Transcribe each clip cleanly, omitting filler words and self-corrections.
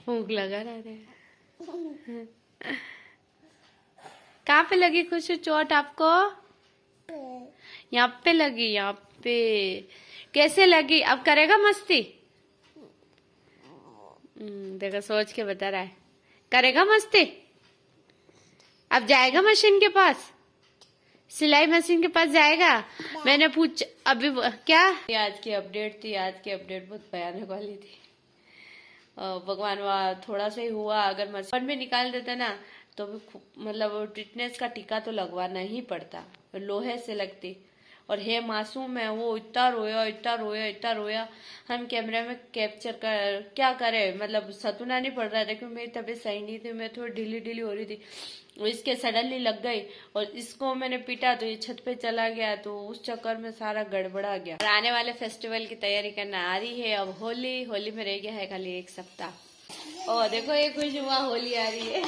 भूख लगा रहा है। कहाँ पे लगी खुशी चोट आपको? यहाँ पे लगी, यहाँ पे। कैसे लगी? अब करेगा मस्ती? देखो सोच के बता रहा है। करेगा मस्ती? अब जाएगा मशीन के पास, सिलाई मशीन के पास जाएगा। मैंने पूछ अभी क्या आज की अपडेट थी। आज की अपडेट बहुत भयानक वाली थी। भगवान वाह थोड़ा सा ही हुआ, अगर मशीन में निकाल देता ना तो भी मतलब टिटनेस का टीका तो लगवाना ही पड़ता, लोहे से लगती। और है मासूम है वो, इतना रोया इतना रोया इतना रोया। हम कैमरे में कैप्चर कर क्या करे, मतलब सतुना नहीं पड़ रहा था क्योंकि मेरी तबीयत सही नहीं थी, मैं थोड़ी ढीली ढीली हो रही थी। इसके सडनली लग गई और इसको मैंने पीटा तो ये छत पे चला गया, तो उस चक्कर में सारा गड़बड़ा गया। और आने वाले फेस्टिवल की तैयारी करना आ रही है। अब होली में रह गया है खाली एक सप्ताह। और देखो ये खुश हुआ, होली आ रही है।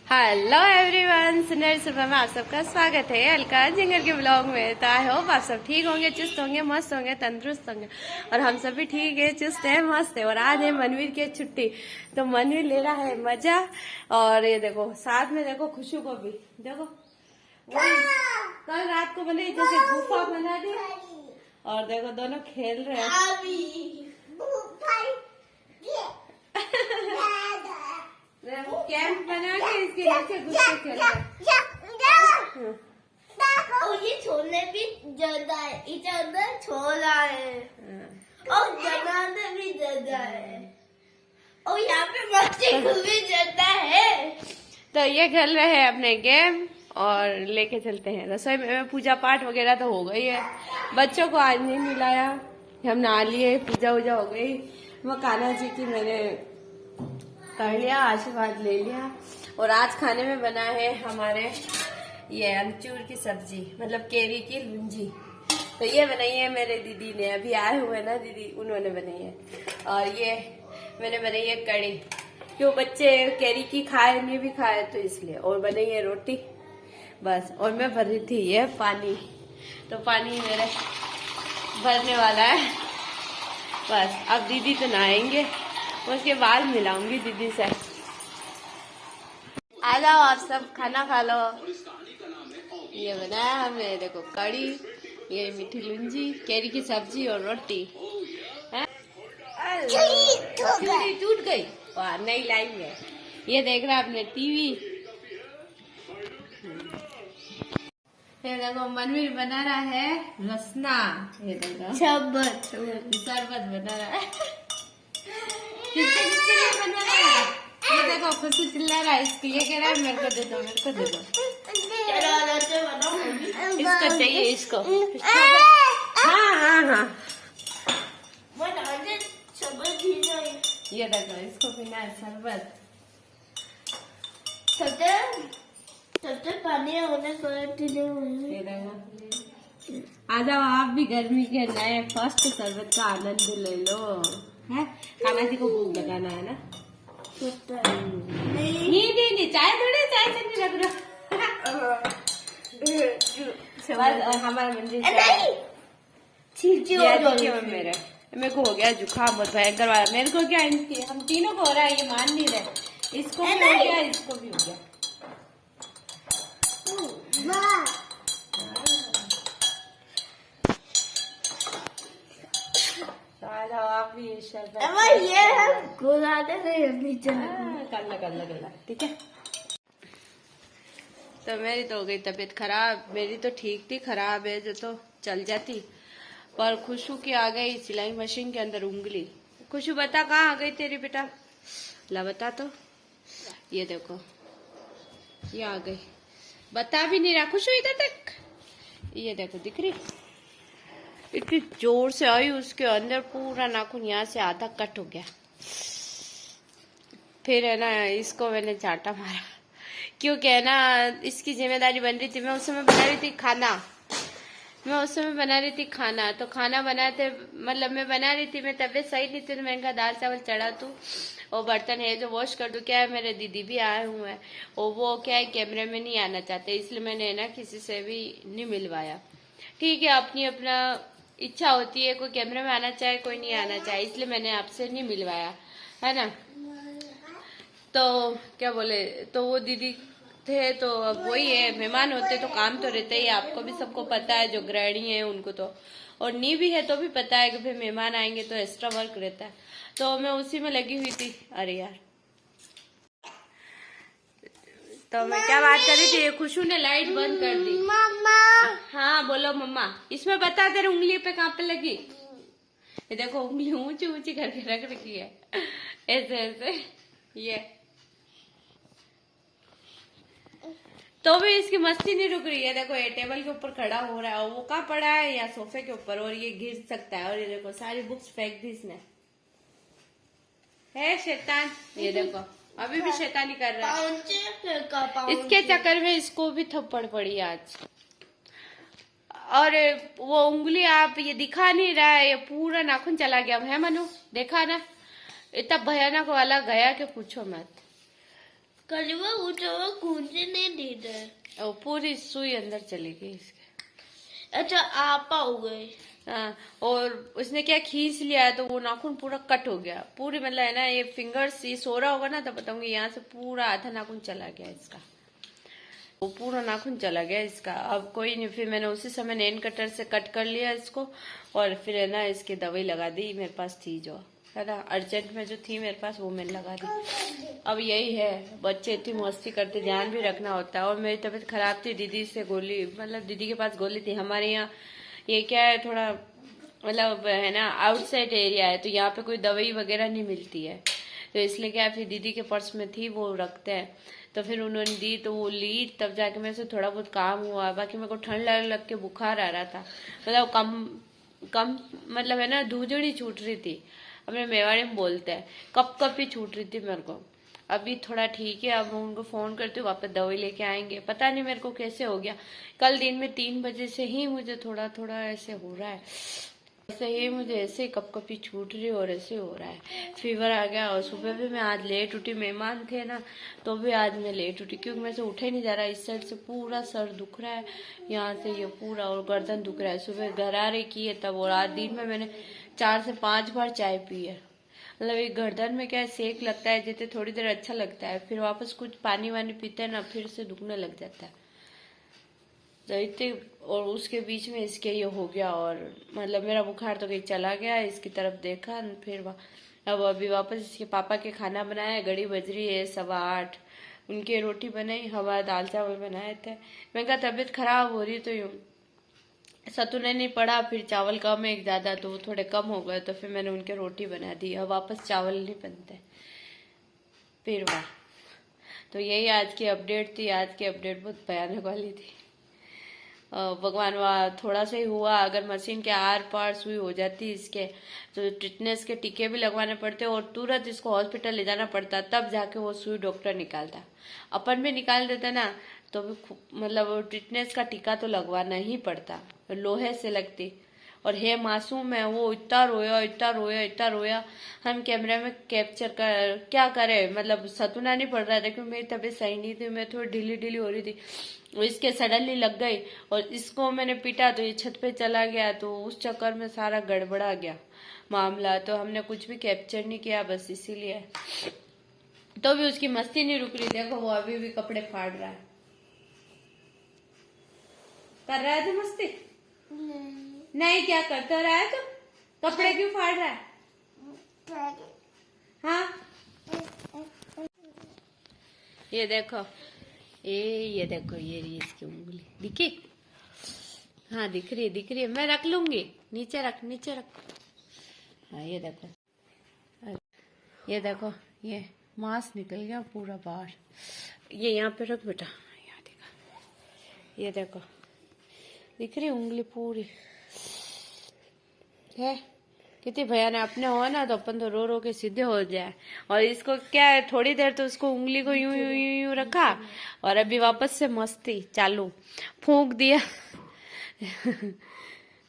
हेलो एवरीवन, सुनहरी सुबह में आप सबका स्वागत है अलका जिंगर के ब्लॉग में। तो आई होप आप सब ठीक होंगे, चुस्त होंगे, मस्त होंगे, तंदुरुस्त होंगे। और हम सब भी ठीक है, चुस्त है, मस्त है। और आज है मनवीर की छुट्टी, तो मनवीर ले रहा है मजा। और ये देखो साथ में देखो खुशू को भी देखो, वही कल रात को बने जैसे गुफा बना दी। और देखो दोनों खेल रहे हैं। कैंप बना के इसके नीचे घुस के खेल रहे हैं। और ये छोले भी ज्यादा है, इसे अंदर छोला है और बनाना भी ज्यादा है और यहाँ पे मच्छी भी ज्यादा है। तो ये खेल रहे हैं अपने गेम और लेके चलते हैं रसोई में। पूजा पाठ वगैरह तो हो गई है, बच्चों को आज नहीं मिलाया, हम नहा लिए, पूजा वूजा हो गई। वो कान्हा जी की मैंने कर लिया, आशीर्वाद ले लिया। और आज खाने में बना है हमारे ये अमचूर की सब्जी, मतलब केरी की लुंजी। तो ये बनाई है मेरे दीदी ने, अभी आए हुए ना दीदी, उन्होंने बनाई है। और ये मैंने बनाई है कड़ी, क्यों बच्चे केरी की खाए नहीं भी खाए तो इसलिए। और बनाई है रोटी बस। और मैं भर रही थी ये पानी, तो पानी मेरे भरने वाला है बस। अब दीदी तो नहाएंगे, उसके बाद मिलाऊंगी दीदी से। आ जाओ आप सब खाना खा लो। ये बनाया हमने देखो कड़ी, ये मीठी लुंजी, केरी की सब्जी और रोटी। चूड़ी टूट गई, वाह नहीं लाई है। ये देख रहा अपने टीवी। ये देखो मनवीर बना रहा है रसना, ये देखो शरबत बना रहा है। किसके लिए बना रहा है? ये देखो खुशी चिल्ला रहा है इसकी, ये कह रहा है मेरे को दे दो, मेरे को दे दो। इसको चाहिए, इसको। हाँ ये देखो इसको पीना है शरबत। सबसे पानी होने ये देखो आ जाओ आप भी गर्मी के नए फर्स्ट शरबत का आनंद ले लो। है कान्हा जी को भूख लगाना है ना? नहीं चाय थोड़ी, चाय से नहीं लग रहा। और हमारा मंदिर मेरे को हो गया जुकाम बहुत भयंकर वाला। मेरे को क्या, हम तीनों को हो रहा है, ये मान नहीं रहे। इसको भी हो गया, इसको भी हो गया। आप भी ये हम गुलाते कल्ला ठीक है। तो मेरी तो हो गई तबीयत खराब, मेरी तो ठीक थी, खराब है जो तो चल जाती। पर खुशू की आ गई सिलाई मशीन के अंदर उंगली। खुशू बता कहाँ आ गई तेरी बेटा, ला बता तो। ये देखो ये आ गई, बता भी नहीं रहा खुशू इधर तक। ये देखो दिख रही, इतनी जोर से आई उसके अंदर, पूरा नाखून यहाँ से आधा कट हो गया। फिर है ना इसको मैंने चाटा मारा, क्योंकि है ना इसकी जिम्मेदारी बन रही थी। मैं उस समय बना रही थी खाना, तो खाना बनाते मतलब मैं बना रही थी, मैं तबीयत सही नहीं थी, तो मैंने कहा दाल चावल चढ़ा दूं और बर्तन है जो वॉश कर दूं। क्या है मेरे दीदी भी आए हुए हैं और वो क्या है कैमरे में नहीं आना चाहते, इसलिए मैंने ना किसी से भी नहीं मिलवाया। ठीक है, अपनी अपना इच्छा होती है, कोई कैमरे में आना चाहे कोई नहीं आना चाहे, इसलिए मैंने आपसे नहीं मिलवाया। है ना। तो क्या बोले, तो वो दीदी थे, तो अब वही है, मेहमान होते तो काम तो रहता ही है, आपको भी सबको पता है, जो गृहिणी है उनको तो, और नी भी है तो भी पता है कि फिर मेहमान आएंगे तो एक्स्ट्रा वर्क रहता है। तो मैं उसी में लगी हुई थी। अरे यार, तो मैं क्या बात कर रही थी, खुशू ने लाइट बंद कर दी। मम्मा। हाँ बोलो मम्मा। इसमें बता, तेरे उंगली पे कहाँ पे लगी? ये देखो, उंगली ऊंची ऊंची करके रख रखी है, ऐसे ऐसे। ये तो भी इसकी मस्ती नहीं रुक रही है। देखो, ये टेबल के ऊपर खड़ा हो रहा है, और वो कहाँ पड़ा है, या सोफे के ऊपर, और ये गिर सकता है। और ये देखो, सारी बुक्स फेंक दी इसने, है शैतान। ये देखो, अभी भी शैतानी कर रहा है। इसके चक्कर में इसको भी थप्पड़ पड़ी आज। और वो उंगली, आप ये दिखा नहीं रहा है, ये पूरा नाखून चला गया है मनु, देखा ना, इतना भयानक वाला गया कि पूछो मत। कल वो कूदने नहीं दे रहे, और पूरी सुई अंदर चली गई इसके। अच्छा आपा हो गए। हाँ, और उसने क्या खींच लिया, तो वो नाखून पूरा कट हो गया पूरी, मतलब है ना, ये फिंगर्स, ये सो रहा होगा ना तो बताऊंगी, यहाँ से पूरा आधा नाखून चला गया इसका, वो पूरा नाखून चला गया इसका। अब कोई नहीं, फिर मैंने उसी समय नेल कटर से कट कर लिया इसको, और फिर है ना इसकी दवाई लगा दी, मेरे पास थी जो, है ना, अर्जेंट में जो थी मेरे पास, वो मैंने लगा दी। अब यही है, बच्चे इतनी मस्ती करते, ध्यान भी रखना होता है। और मेरी तबीयत खराब थी, दीदी से गोली, मतलब दीदी के पास गोली थी। हमारे यहाँ ये क्या है, थोड़ा मतलब है ना, आउटसाइड एरिया है, तो यहाँ पे कोई दवाई वगैरह नहीं मिलती है, तो इसलिए क्या, फिर दीदी के पर्स में थी, वो रखते हैं, तो फिर उन्होंने दी, तो वो ली, तब जाके मेरे से थोड़ा बहुत काम हुआ। बाकी मेरे को ठंड लग के बुखार आ रहा था, मतलब कम मतलब है ना, धूजड़ी छूट रही थी, अपने मेवाड़ी में बोलते हैं, कप ही छूट रही थी मेरे को। अभी थोड़ा ठीक है, अब मैं उनको फोन करती हूँ, वापस दवाई लेके आएंगे। पता नहीं मेरे को कैसे हो गया, कल दिन में 3 बजे से ही मुझे थोड़ा थोड़ा ऐसे हो रहा है, ऐसे ही मुझे ऐसे कपकपी छूट रही और ऐसे हो रहा है, फीवर आ गया। और सुबह भी मैं आज लेट उठी, मेहमान थे ना, तो भी आज मैं लेट उठी, क्योंकि मेरे से उठा ही नहीं जा रहा। इस साइड से पूरा सर दुख रहा है, यहाँ से ये पूरा, और गर्दन दुख रहा है। सुबह गरारे की है तब, और आज दिन में मैंने 4 से 5 बार चाय पी है। मतलब एक गर्दन में क्या है, सेक लगता है, जैसे थोड़ी देर अच्छा लगता है, फिर वापस कुछ पानी वानी पीते हैं ना, फिर से दुखने लग जाता है। तो इतने, और उसके बीच में इसके ये हो गया, और मतलब मेरा बुखार तो कहीं चला गया, इसकी तरफ देखा, फिर अब अभी वापस इसके पापा के खाना बनाया, घड़ी बज रही है 8:15, उनके रोटी बनाई, हवा दाल चावल बनाए थे। मैं कहा तबीयत खराब हो रही तो यूँ सत्तू ने नहीं पड़ा, फिर चावल कम एक ज्यादा, तो वो थोड़े कम हो गए, तो फिर मैंने उनके रोटी बना दी। अब वापस चावल नहीं बनते फिर वाह। तो यही आज की अपडेट थी। आज की अपडेट बहुत भयानक वाली थी। भगवान वाह, थोड़ा सा ही हुआ, अगर मशीन के आर पार सुई हो जाती इसके, तो टिटनेस के टीके भी लगवाने पड़ते और तुरंत इसको हॉस्पिटल ले जाना पड़ता, तब जाके वो सुई डॉक्टर निकालता। अपन भी निकाल देता ना, तो भी मतलब टिटनेस का टीका तो लगवाना ही पड़ता, लोहे से लगती। और है मासूम है वो, इतना रोया इतना रोया इतना रोया, हम कैमरे में कैप्चर कर क्या करे, मतलब सतुना नहीं पड़ रहा था, क्योंकि मेरी तबीयत सही नहीं थी, मैं थोड़ी ढीली ढीली हो रही थी। इसके सडनली लग गई, और इसको मैंने पीटा तो ये छत पे चला गया, तो उस चक्कर में सारा गड़बड़ा गया मामला, तो हमने कुछ भी कैप्चर नहीं किया, बस इसीलिए। तो भी उसकी मस्ती नहीं रुक रही, देखो वो अभी भी कपड़े फाड़ रहा है। कर रहा है तो मस्ती नहीं, क्या करता रहा है तो कपड़े क्यों फाड़ रहा है? हाँ, ये देखो, ये देखो, ये इसकी उंगली दिखी? हाँ दिख रही है, मैं रख लूंगी, नीचे रख नीचे रख। हाँ ये देखो, ये मांस निकल गया पूरा बाहर। ये यहाँ पे रख बेटा, यहाँ देखा, ये देखो दिख रही उंगली पूरी है, कितनी भयानक। अपने हो ना तो अपन तो रो रो के सीधे हो जाए। और इसको क्या है, थोड़ी देर तो उसको उंगली को यूं यूं यूं यूं रखा, और अभी वापस से मस्ती चालू, फूंक दिया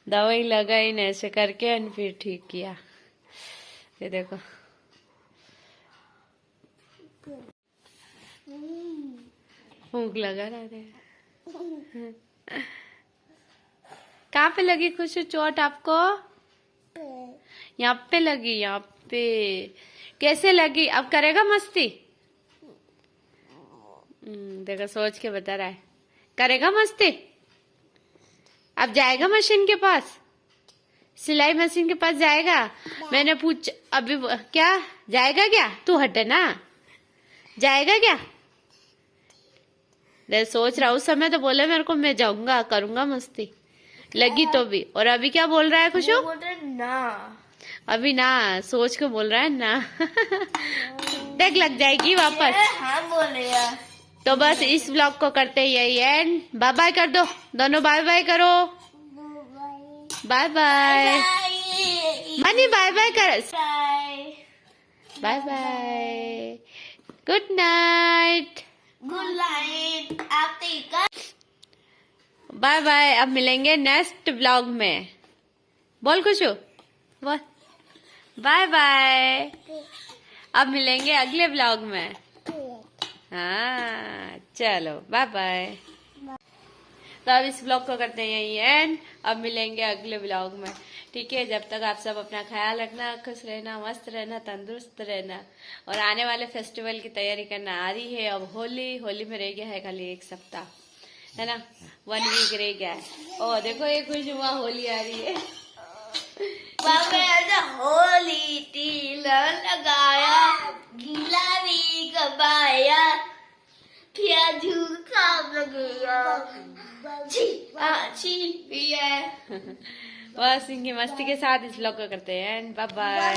दवाई लगाई न ऐसे करके, फिर ठीक किया। ये देखो फूंक लगा रहा है। कहाँ पे लगी खुशी चोट आपको? यहाँ पे लगी, यहाँ पे कैसे लगी? अब करेगा मस्ती? देखो सोच के बता रहा है। करेगा मस्ती? अब जाएगा मशीन के पास, सिलाई मशीन के पास जाएगा? मैंने पूछ अभी क्या जाएगा क्या? तू हटे ना, जाएगा क्या? सोच रहा, उस समय तो बोले मेरे को मैं जाऊंगा, करूंगा मस्ती, लगी तो भी। और अभी क्या बोल रहा है खुशू? बोल रहे ना, अभी ना, सोच के बोल रहा है ना। देख लग जाएगी वापस। हाँ बोलेगा। तो बस इस ब्लॉग को करते ही यही एंड। बाय बाय कर दो, दोनों बाय बाय करो। Bye bye money, bye bye कर। Bye bye, good night. Good night. आप बाय बाय। अब मिलेंगे नेक्स्ट ब्लॉग में। बोल खुशू, बोल बाय बाय। अब मिलेंगे अगले ब्लॉग में। हाँ चलो बाय बाय। तो अब इस ब्लॉग को करते हैं यही एंड। अब मिलेंगे अगले ब्लॉग में, ठीक है? जब तक आप सब अपना ख्याल रखना, खुश रहना, मस्त रहना, तंदुरुस्त रहना, और आने वाले फेस्टिवल की तैयारी करना। आ रही है अब होली, होली में रह गया है खाली 1 सप्ताह, है ना? 1 वीक रह गया है। और देखो ये खुश हुआ, होली आ रही है। होली टीला लगाया, गीला भी कबाया, फिर झूठा लगेगा, छी भी है। बस इनकी मस्ती के साथ इस ब्लॉग को करते हैं एंड बाय बाय।